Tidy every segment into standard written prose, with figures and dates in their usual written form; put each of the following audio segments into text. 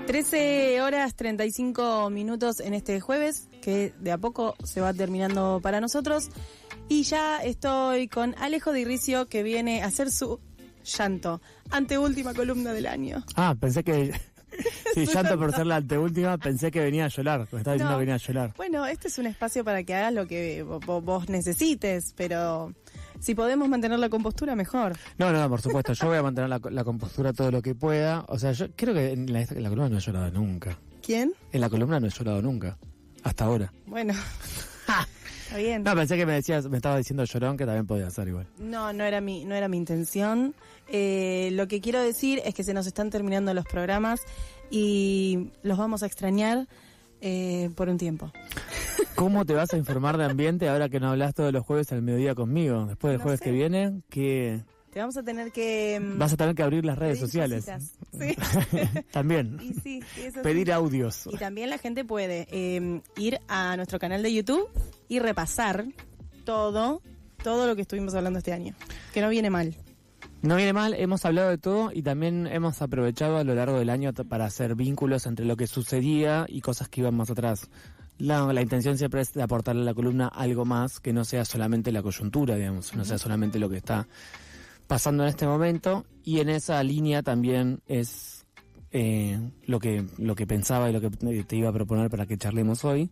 13:35 en este jueves, que de a poco se va terminando para nosotros. Y ya estoy con Alejo Di Ricio, que viene a hacer su llanto, anteúltima columna del año. Ah, pensé que... Sí, llanto por ser la anteúltima, pensé que venía a llorar, me estaba diciendo que venía a llorar. Bueno, este es un espacio para que hagas lo que vos necesites, pero si podemos mantener la compostura, mejor. No, por supuesto, yo voy a mantener la compostura todo lo que pueda. O sea, yo creo que en la columna no he llorado nunca. ¿Quién? En la columna no he llorado nunca, hasta ahora. Bueno, está bien. No, pensé que me estaba diciendo llorón, que también podía ser igual. No era mi intención. Lo que quiero decir es que se nos están terminando los programas y los vamos a extrañar por un tiempo. ¿Cómo te vas a informar de ambiente ahora que no hablas todos los jueves al mediodía conmigo? Después del jueves que viene, ¿qué? Te vamos a tener que... Vas a tener que abrir las redes sociales. Sí. También. Y sí, eso pedir sí. audios. Y también la gente puede ir a nuestro canal de YouTube y repasar todo lo que estuvimos hablando este año. Que no viene mal. No viene mal, hemos hablado de todo y también hemos aprovechado a lo largo del año para hacer vínculos entre lo que sucedía y cosas que iban más atrás. La intención siempre es de aportarle a la columna algo más que no sea solamente la coyuntura, digamos, no sea solamente lo que está pasando en este momento, y en esa línea también es lo que pensaba y lo que te iba a proponer para que charlemos hoy,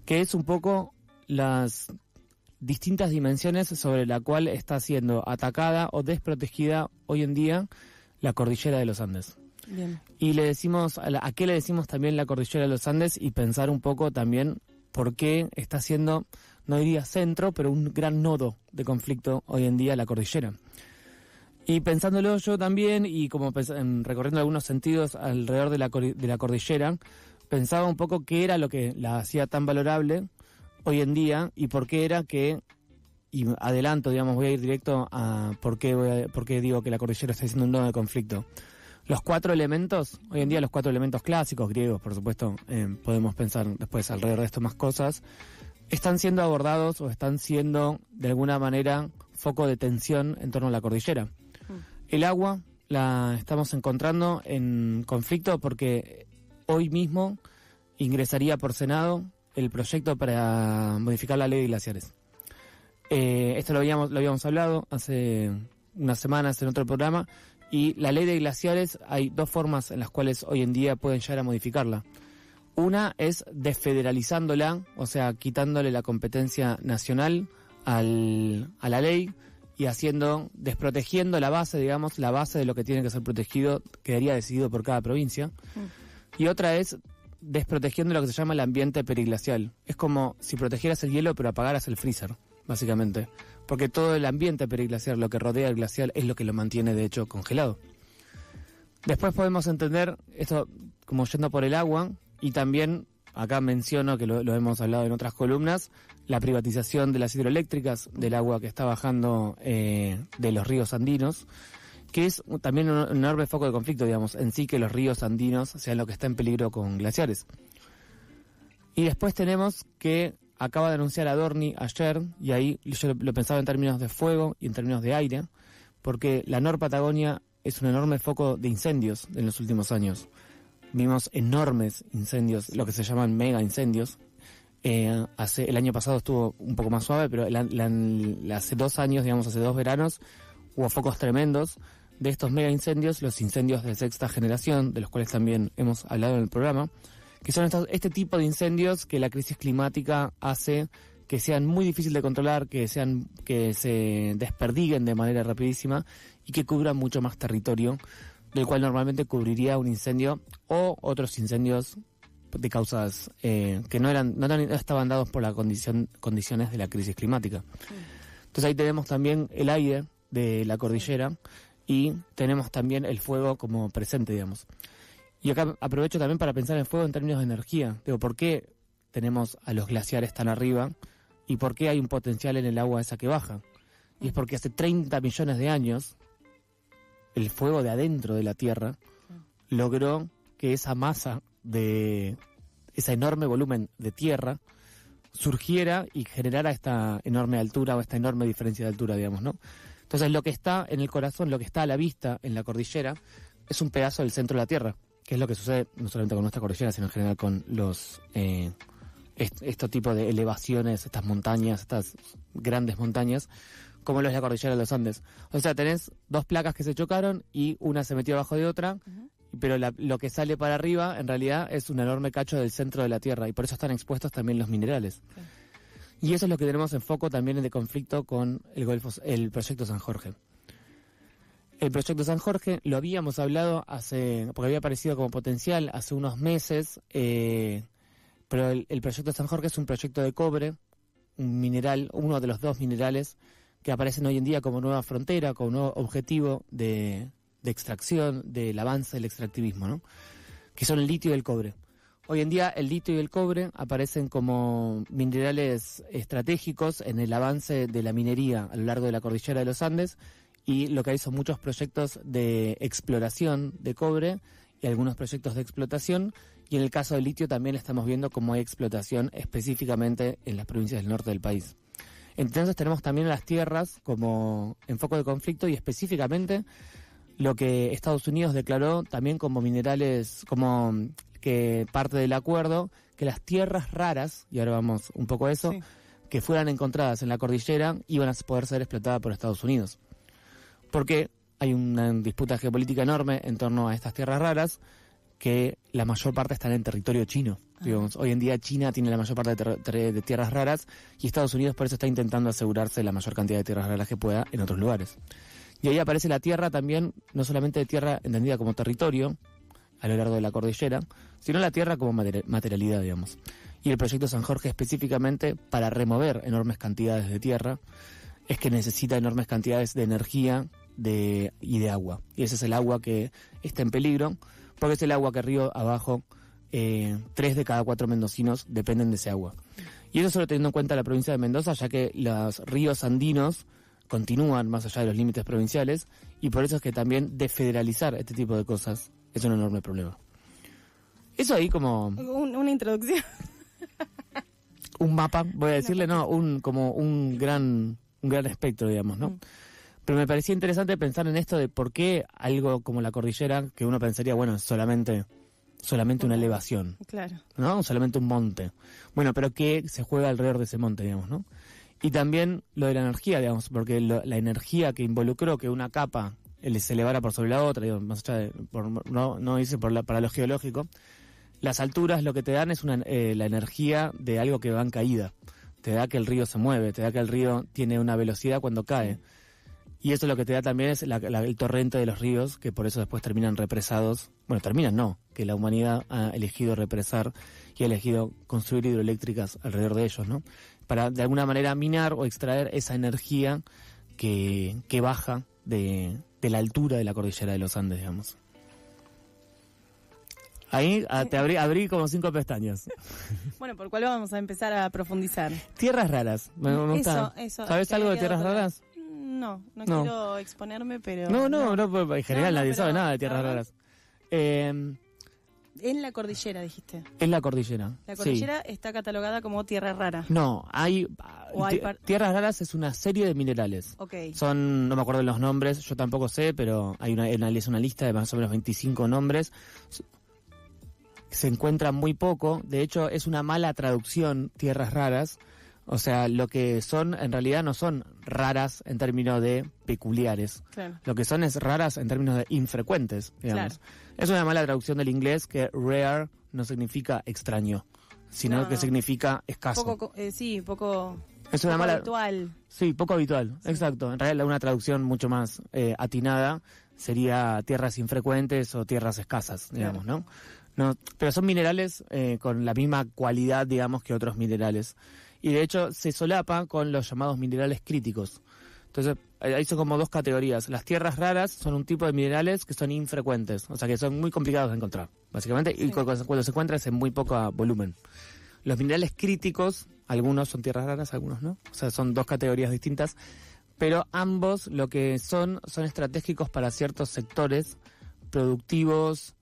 que es un poco las distintas dimensiones sobre la cual está siendo atacada o desprotegida hoy en día la cordillera de los Andes. Bien. Y le decimos, ¿a qué le decimos también la cordillera de los Andes? Y pensar un poco también por qué está siendo, no diría centro, pero un gran nodo de conflicto hoy en día la cordillera. Y pensándolo yo también, y como recorriendo algunos sentidos alrededor de la cordillera, pensaba un poco qué era lo que la hacía tan valorable hoy en día y por qué era que, y adelanto, digamos, voy a ir directo a por qué digo que la cordillera está siendo un nodo de conflicto. Los 4 elementos, hoy en día los 4 elementos clásicos, griegos, por supuesto, podemos pensar después alrededor de esto más cosas, están siendo abordados o están siendo, de alguna manera, foco de tensión en torno a la cordillera. El agua la estamos encontrando en conflicto porque hoy mismo ingresaría por Senado el proyecto para modificar la ley de glaciares. Esto lo habíamos hablado hace unas semanas en otro programa, y la ley de glaciares hay 2 formas en las cuales hoy en día pueden llegar a modificarla. Una es desfederalizándola, o sea, quitándole la competencia nacional a la ley y desprotegiendo la base, digamos, la base de lo que tiene que ser protegido, quedaría decidido por cada provincia. Y otra es desprotegiendo lo que se llama el ambiente periglacial. Es como si protegieras el hielo pero apagaras el freezer, básicamente. Porque todo el ambiente periglacial, lo que rodea el glacial, es lo que lo mantiene de hecho congelado. Después podemos entender esto como yendo por el agua, y también, acá menciono que lo hemos hablado en otras columnas, la privatización de las hidroeléctricas, del agua que está bajando de los ríos andinos, que es también un enorme foco de conflicto, digamos, en sí, que los ríos andinos sean lo que está en peligro con glaciares. Y después tenemos que acaba de anunciar Adorni ayer, y ahí yo lo pensaba en términos de fuego y en términos de aire, porque la Patagonia es un enorme foco de incendios en los últimos años. Vimos enormes incendios, lo que se llaman mega incendios. El año pasado estuvo un poco más suave, pero hace 2 años, digamos, hace 2 veranos, hubo focos tremendos de estos mega incendios, los incendios de 6ª generación, de los cuales también hemos hablado en el programa, que son este tipo de incendios que la crisis climática hace que sean muy difíciles de controlar, que se desperdiguen de manera rapidísima y que cubran mucho más territorio del cual normalmente cubriría un incendio o otros incendios de causas que no estaban dados por las condiciones de la crisis climática. Entonces ahí tenemos también el aire de la cordillera y tenemos también el fuego como presente, digamos. Y acá aprovecho también para pensar en el fuego en términos de energía. Digo, ¿por qué tenemos a los glaciares tan arriba y por qué hay un potencial en el agua esa que baja? Y es porque hace 30 millones de años el fuego de adentro de la Tierra logró que esa masa de ese enorme volumen de tierra surgiera y generara esta enorme altura o esta enorme diferencia de altura, digamos, ¿no? Entonces lo que está en el corazón, lo que está a la vista en la cordillera, es un pedazo del centro de la Tierra, que es lo que sucede no solamente con nuestra cordillera, sino en general con los este tipo de elevaciones, estas montañas, estas grandes montañas, como lo es la cordillera de los Andes. O sea, tenés dos placas que se chocaron y una se metió abajo de otra, pero lo que sale para arriba en realidad es un enorme cacho del centro de la Tierra y por eso están expuestos también los minerales. Y eso es lo que tenemos en foco también de conflicto con el proyecto San Jorge. El proyecto San Jorge lo habíamos hablado porque había aparecido como potencial hace unos meses, pero el proyecto San Jorge es un proyecto de cobre, un mineral, uno de los dos minerales que aparecen hoy en día como nueva frontera, como nuevo objetivo de extracción, del avance del extractivismo, ¿no? Que son el litio y el cobre. Hoy en día el litio y el cobre aparecen como minerales estratégicos en el avance de la minería a lo largo de la cordillera de los Andes, y lo que hay son muchos proyectos de exploración de cobre y algunos proyectos de explotación, y en el caso del litio también estamos viendo cómo hay explotación específicamente en las provincias del norte del país. Entonces tenemos también las tierras como en foco de conflicto y específicamente lo que Estados Unidos declaró también como minerales, como que parte del acuerdo, que las tierras raras, y ahora vamos un poco a eso, que fueran encontradas en la cordillera iban a poder ser explotadas por Estados Unidos. Porque hay una disputa geopolítica enorme en torno a estas tierras raras, que la mayor parte están en territorio chino. Digamos, hoy en día China tiene la mayor parte de tierras raras y Estados Unidos por eso está intentando asegurarse la mayor cantidad de tierras raras que pueda en otros lugares. Y ahí aparece la tierra también, no solamente de tierra entendida como territorio a lo largo de la cordillera, sino la tierra como materialidad, digamos. Y el proyecto San Jorge específicamente para remover enormes cantidades de tierra es que necesita enormes cantidades de energía y de agua. Y ese es el agua que está en peligro, porque es el agua que río abajo, 3 de cada 4 mendocinos dependen de ese agua. Y eso solo teniendo en cuenta la provincia de Mendoza, ya que los ríos andinos continúan más allá de los límites provinciales, y por eso es que también desfederalizar este tipo de cosas es un enorme problema. Eso ahí como... Una introducción. Un mapa, voy a decirle, como un gran espectro, digamos, ¿no? Pero me parecía interesante pensar en esto de por qué algo como la cordillera, que uno pensaría, bueno, es solamente una elevación. Claro. ¿No? Solamente un monte. Bueno, pero ¿qué se juega alrededor de ese monte, digamos, no? Y también lo de la energía, digamos, porque la energía que involucró que una capa se elevara por sobre la otra, digamos, más allá de, no dice para lo geológico, las alturas lo que te dan es la energía de algo que va en caída. Te da que el río se mueve, te da que el río tiene una velocidad cuando cae. Y eso lo que te da también es el torrente de los ríos, que por eso después terminan represados. Bueno, terminan no, que la humanidad ha elegido represar y ha elegido construir hidroeléctricas alrededor de ellos, ¿no? Para de alguna manera minar o extraer esa energía que baja de la altura de la cordillera de los Andes, digamos. Ahí te abrí como 5 pestañas. Bueno, ¿por cuál vamos a empezar a profundizar? Tierras raras. Me gusta. Eso. ¿Sabes algo de tierras raras? No quiero exponerme, pero... No, en general nadie sabe nada de tierras raras. En la cordillera, dijiste. En la cordillera. La cordillera está catalogada como tierra rara. No, tierras raras es una serie de minerales. Okay. No me acuerdo de los nombres, yo tampoco sé, pero es una lista de más o menos 25 nombres. Se encuentra muy poco, de hecho es una mala traducción, tierras raras. O sea, lo que son, en realidad no son raras en términos de peculiares. Claro. Lo que son es raras en términos de infrecuentes, digamos. Claro. Es una mala traducción del inglés que rare no significa extraño, sino que significa escaso. Poco es una mala, habitual. Sí, poco habitual, sí. Exacto. En realidad una traducción mucho más atinada sería tierras infrecuentes o tierras escasas, digamos, claro. ¿no? Pero son minerales con la misma cualidad, digamos, que otros minerales. Y de hecho se solapa con los llamados minerales críticos. Entonces, ahí son como dos categorías. Las tierras raras son un tipo de minerales que son infrecuentes, o sea que son muy complicados de encontrar, básicamente, y cuando se encuentran es en muy poco volumen. Los minerales críticos, algunos son tierras raras, algunos no. O sea, son dos categorías distintas, pero ambos lo que son estratégicos para ciertos sectores productivos,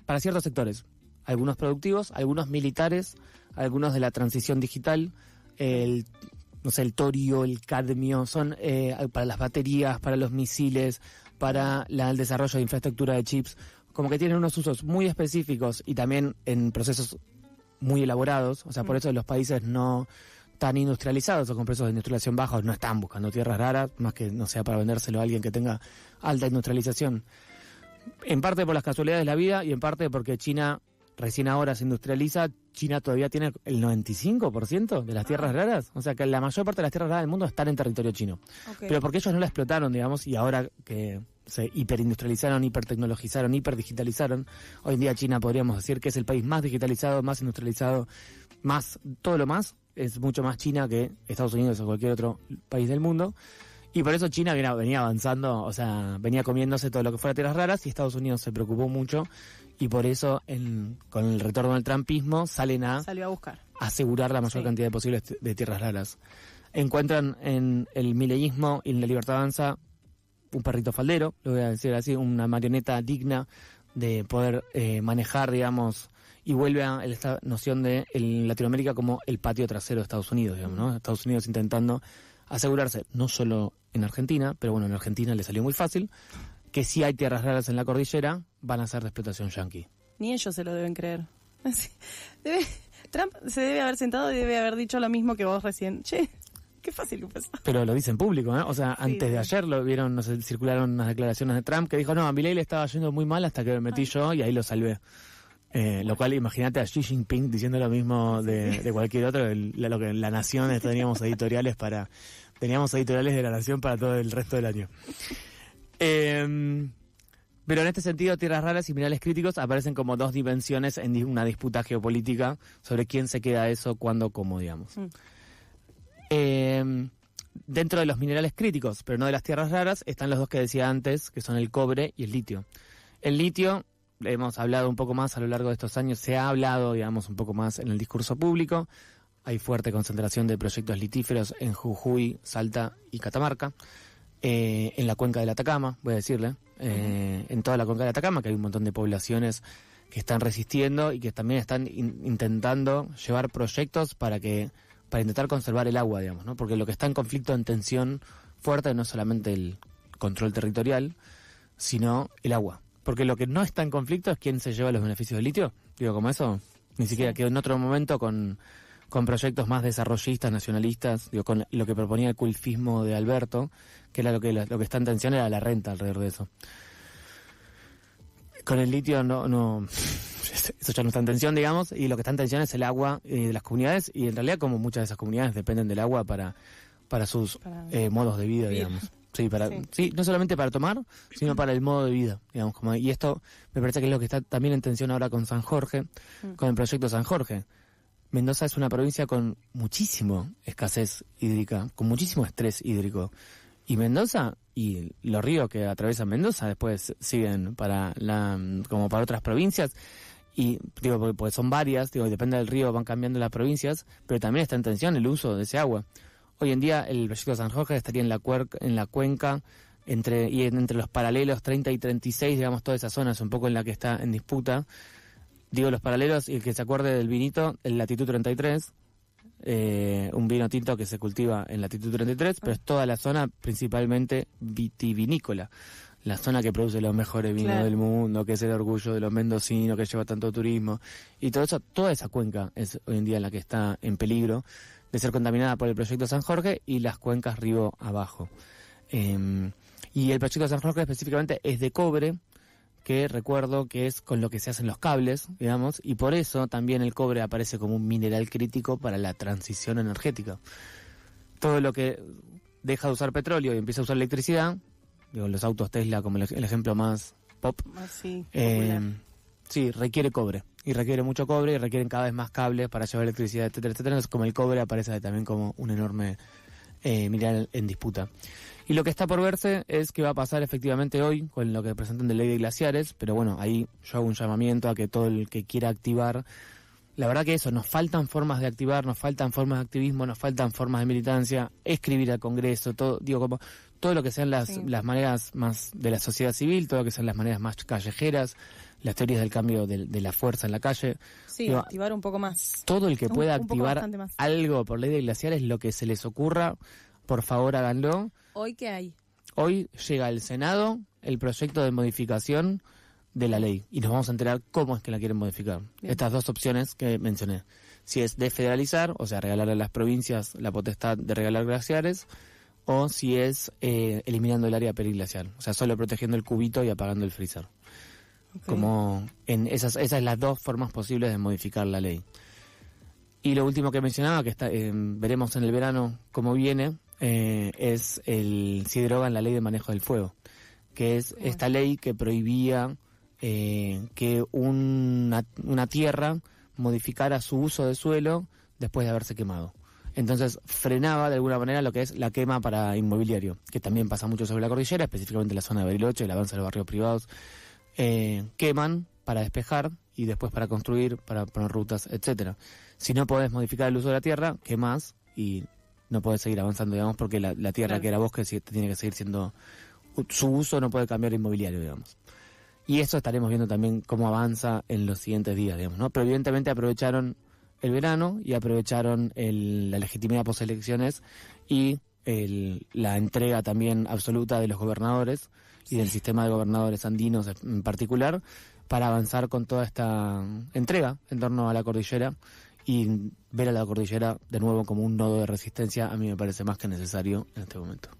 para ciertos sectores. Algunos productivos, algunos militares, algunos de la transición digital, el torio, el cadmio, son para las baterías, para los misiles, para el desarrollo de infraestructura de chips, como que tienen unos usos muy específicos y también en procesos muy elaborados, o sea, por eso los países no tan industrializados o con precios de industrialización bajos no están buscando tierras raras, más que no sea para vendérselo a alguien que tenga alta industrialización. En parte por las casualidades de la vida y en parte porque China recién ahora se industrializa. China todavía tiene el 95% de las tierras raras, o sea que la mayor parte de las tierras raras del mundo están en territorio chino. Okay. Pero porque ellos no la explotaron, digamos, y ahora que se hiperindustrializaron, hipertecnologizaron, hiperdigitalizaron, hoy en día China podríamos decir que es el país más digitalizado, más industrializado, más todo lo más, es mucho más China que Estados Unidos o cualquier otro país del mundo. Y por eso China venía avanzando, o sea, venía comiéndose todo lo que fuera tierras raras y Estados Unidos se preocupó mucho y por eso con el retorno del trumpismo salió a buscar, asegurar la mayor cantidad posible de tierras raras. Encuentran en el mileísmo y en la libertad avanza un perrito faldero, lo voy a decir así, una marioneta digna de poder manejar, digamos, y vuelve a esta noción de Latinoamérica como el patio trasero de Estados Unidos, digamos, ¿no? Estados Unidos intentando asegurarse, no solo en Argentina, pero bueno, en Argentina le salió muy fácil, que si hay tierras raras en la cordillera, van a ser de explotación yanqui. Ni ellos se lo deben creer. Trump se debe haber sentado y debe haber dicho lo mismo que vos recién. Che, qué fácil que fue eso. Pero lo dice en público, ¿eh? O sea, antes de ayer lo vieron, no sé, circularon unas declaraciones de Trump que dijo, no, a Milei le estaba yendo muy mal hasta que me metí yo y ahí lo salvé. Lo cual, imagínate a Xi Jinping diciendo lo mismo de cualquier otro, lo que en La Nación teníamos editoriales de La Nación para todo el resto del año. Pero en este sentido, tierras raras y minerales críticos aparecen como dos dimensiones en una disputa geopolítica sobre quién se queda eso, cuándo, cómo, digamos. Dentro de los minerales críticos, pero no de las tierras raras, están los dos que decía antes, que son el cobre y el litio. El litio, hemos hablado un poco más a lo largo de estos años, se ha hablado, digamos, un poco más en el discurso público. Hay fuerte concentración de proyectos litíferos en Jujuy, Salta y Catamarca. En la cuenca del Atacama, voy a decirle, en toda la cuenca del Atacama, que hay un montón de poblaciones que están resistiendo y que también están intentando llevar proyectos para intentar conservar el agua, digamos, ¿no? Porque lo que está en conflicto, en tensión fuerte, no es solamente el control territorial, sino el agua. Porque lo que no está en conflicto es quién se lleva los beneficios del litio. Digo, como eso, ni siquiera quedó en otro momento con proyectos más desarrollistas, nacionalistas, digo, con lo que proponía el culfismo de Alberto, que era lo que está en tensión era la renta alrededor de eso. Con el litio no eso ya no está en tensión, digamos, y lo que está en tensión es el agua de las comunidades, y en realidad como muchas de esas comunidades dependen del agua para sus modos de vida, digamos. Sí, no solamente para tomar, sino para el modo de vida, digamos. Y esto me parece que es lo que está también en tensión ahora con San Jorge, con el proyecto San Jorge. Mendoza es una provincia con muchísima escasez hídrica, con muchísimo estrés hídrico. Y Mendoza y los ríos que atraviesan Mendoza después siguen como para otras provincias. Y digo, porque son varias, digo, y depende del río, van cambiando las provincias, pero también está en tensión el uso de ese agua. Hoy en día el proyecto San Jorge estaría en la cuenca entre los paralelos 30 y 36, digamos, toda esa zona es un poco en la que está en disputa. Digo los paralelos, y el que se acuerde del vinito, en latitud 33, un vino tinto que se cultiva en latitud 33, pero es toda la zona principalmente vitivinícola, la zona que produce los mejores vinos del mundo, que es el orgullo de los mendocinos, que lleva tanto turismo, y todo eso, toda esa cuenca es hoy en día la que está en peligro de ser contaminada por el proyecto San Jorge y las cuencas río abajo. Y el proyecto San Jorge específicamente es de cobre, que recuerdo que es con lo que se hacen los cables, digamos, y por eso también el cobre aparece como un mineral crítico para la transición energética. Todo lo que deja de usar petróleo y empieza a usar electricidad, digo, los autos Tesla como el ejemplo más pop, sí, requiere cobre, y requiere mucho cobre, y requieren cada vez más cables para llevar electricidad, etcétera, etcétera. Entonces, como el cobre aparece también como un enorme mineral en disputa. Y lo que está por verse es qué va a pasar efectivamente hoy con lo que presentan de ley de glaciares, pero bueno, ahí yo hago un llamamiento a que todo el que quiera activar, la verdad que eso, nos faltan formas de activar, nos faltan formas de activismo, nos faltan formas de militancia, escribir al Congreso, todo, digo, como todo lo que sean las maneras más de la sociedad civil, todo lo que sean las maneras más callejeras, las teorías del cambio de la fuerza en la calle. Sí, digo, activar un poco más. Todo el que pueda activar algo por ley de glaciares, lo que se les ocurra, por favor háganlo. ¿Hoy qué hay? Hoy llega al Senado el proyecto de modificación de la ley y nos vamos a enterar cómo es que la quieren modificar. Bien. Estas dos opciones que mencioné. Si es desfederalizar, o sea, regalarle a las provincias la potestad de regalar glaciares, o si es eliminando el área periglacial, o sea, solo protegiendo el cubito y apagando el freezer. Ok. Como en esas son las dos formas posibles de modificar la ley. Y lo último que mencionaba, que veremos en el verano cómo viene, es si derogan la ley de manejo del fuego, que es esta ley que prohibía que una tierra modificara su uso de suelo después de haberse quemado. Entonces frenaba de alguna manera lo que es la quema para inmobiliario, que también pasa mucho sobre la cordillera, específicamente en la zona de Bariloche, el avance de los barrios privados. Queman para despejar y después para construir, para poner rutas, etcétera. Si no podés modificar el uso de la tierra, quemás y no podés seguir avanzando, digamos, porque la tierra Claro. que era bosque tiene que seguir siendo... Su uso no puede cambiar inmobiliario, digamos. Y eso estaremos viendo también cómo avanza en los siguientes días, digamos, ¿no? Pero evidentemente aprovecharon el verano y aprovecharon la legitimidad postelecciones y la entrega también absoluta de los gobernadores y del sistema de gobernadores andinos en particular para avanzar con toda esta entrega en torno a la cordillera y ver a la cordillera de nuevo como un nodo de resistencia a mí me parece más que necesario en este momento.